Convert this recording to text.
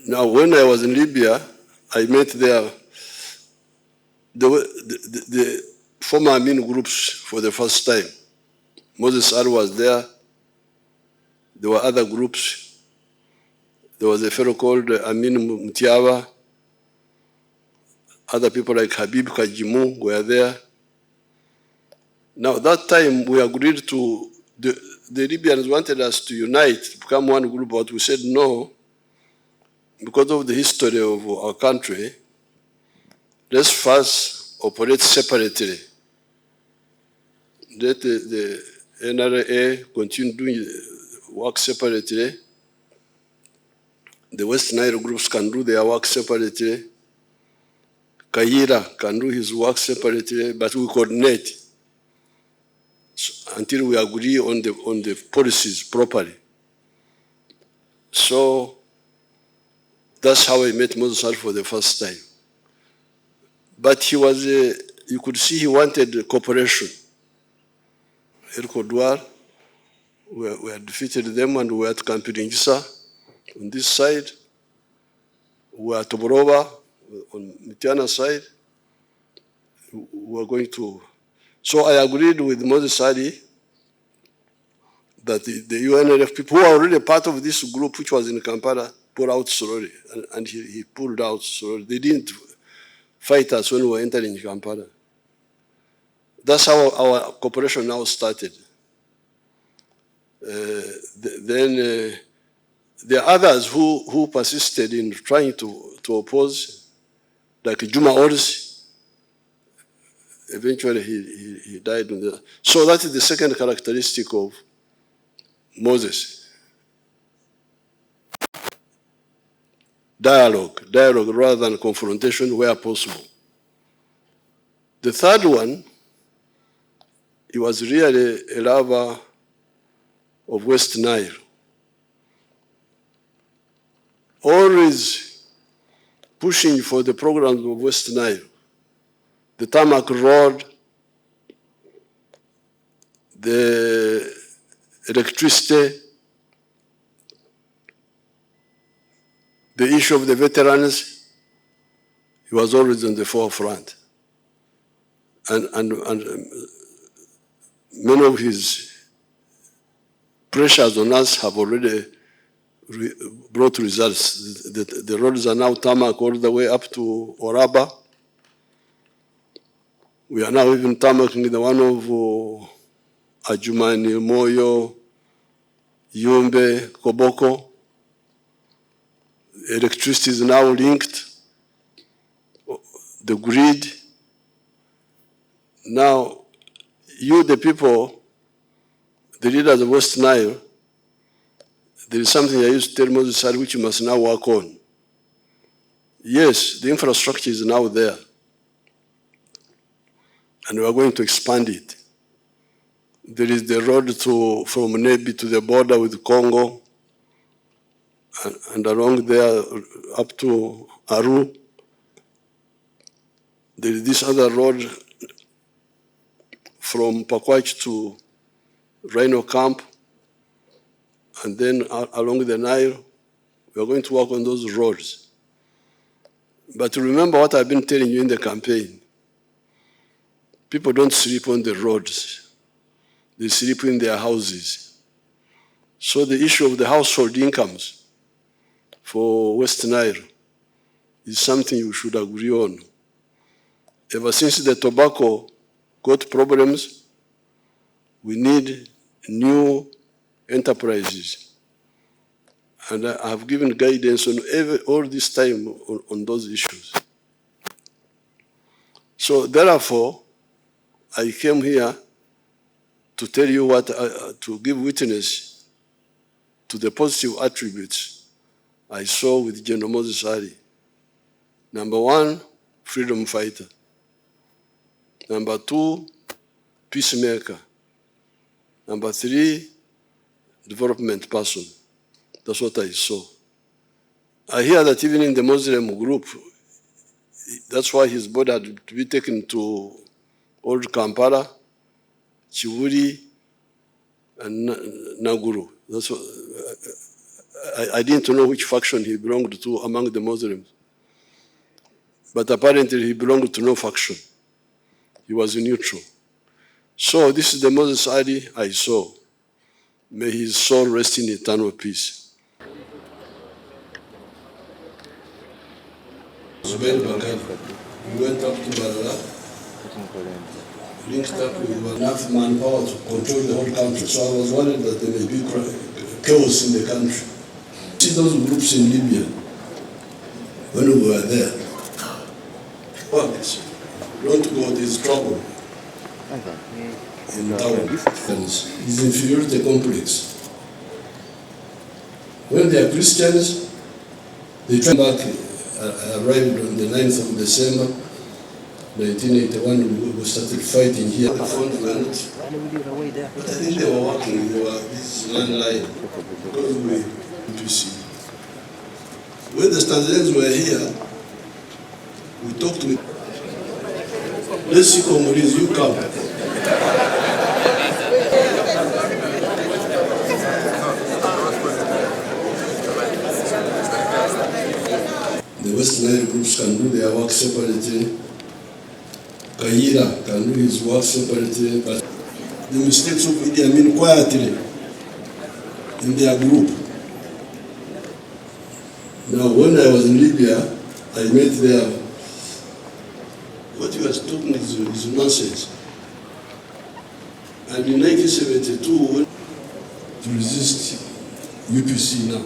Now, when I was in Libya, I met there the former Amin groups for the first time. Moses Ali was there. There were other groups. There was a fellow called Amin Mutiawa. Other people like Habib Kajimu were there. Now, that time we agreed to, the Libyans wanted us to unite, to become one group, but we said no, because of the history of our country, let's first operate separately. Let the NRA continue doing work separately. The West Nile groups can do their work separately. Kaira can do his work separately, but we coordinate until we agree on the policies properly. So that's how I met Moses Ali for the first time. But he was, you could see he wanted cooperation. El Kodwar, we had defeated them and we were at Kampiringisa on this side. We were at Toboroba on Mitiana's side. We were going to. So I agreed with Moses Ali that the UNLF people who are already part of this group, which was in Kampala, pulled out slowly. And he pulled out slowly. They didn't fight us when we were entering Kampala. That's how our cooperation now started. Then there are others who persisted in trying to oppose, like Juma Orsi. Eventually he died. So that is the second characteristic of Moses. Dialogue rather than confrontation where possible. The third one, he was really a lover of West Nile. Always pushing for the programs of West Nile. The tarmac road, the electricity, the issue of the veterans, he was always on the forefront. And many of his pressures on us have already brought results. The roads are now tarmac all the way up to Oraba. We are now even tarmacking the one of Ajumani, Moyo, Yumbe, Koboko. Electricity is now linked. The grid. Now, you, the people, the leaders of West Nile, there is something I used to tell Moses Ali which you must now work on. Yes, the infrastructure is now there. And we are going to expand it. There is the road from Nebi to the border with Congo, and along there up to Aru. There is this other road from Pakwach to Rhino Camp, and then along the Nile. We are going to work on those roads. But remember what I've been telling you in the campaign. People don't sleep on the roads. They sleep in their houses. So the issue of the household incomes for West Nile is something you should agree on. Ever since the tobacco got problems, we need new enterprises. And I have given guidance on all this time on those issues. So therefore, I came here to tell you what, to give witness to the positive attributes I saw with General Moses Ali. Number one, freedom fighter. Number two, peacemaker. Number three, development person. That's what I saw. I hear that even in the Muslim group, that's why his body had to be taken to Old Kampala, Chiburi, and Naguru. That's what, I didn't know which faction he belonged to among the Muslims. But apparently he belonged to no faction. He was neutral. So this is the Moses Ali I saw. May his soul rest in eternal peace. Museveni we went up to Barara, linked up with enough manpower to control the whole country. So I was worried that there may be chaos in the country. See those groups in Libya, when we were there, don't go, there's trouble in town. It's inferiority complex. When they are Christians, they turn back. Arrived on the 9th of December, 1981, we started fighting here. The front were not, but I think they were working, they were this landline, because we see. When the Tanzanians were here, we talked with, let's see Congolese, you come. The West Nile groups can do their work separately. Kayira can do his work separately, but the mistakes of Idi Amin quietly in their group. Now, when I was in Libya, I met there. What you are talking is nonsense. And in 1972, to resist UPC now.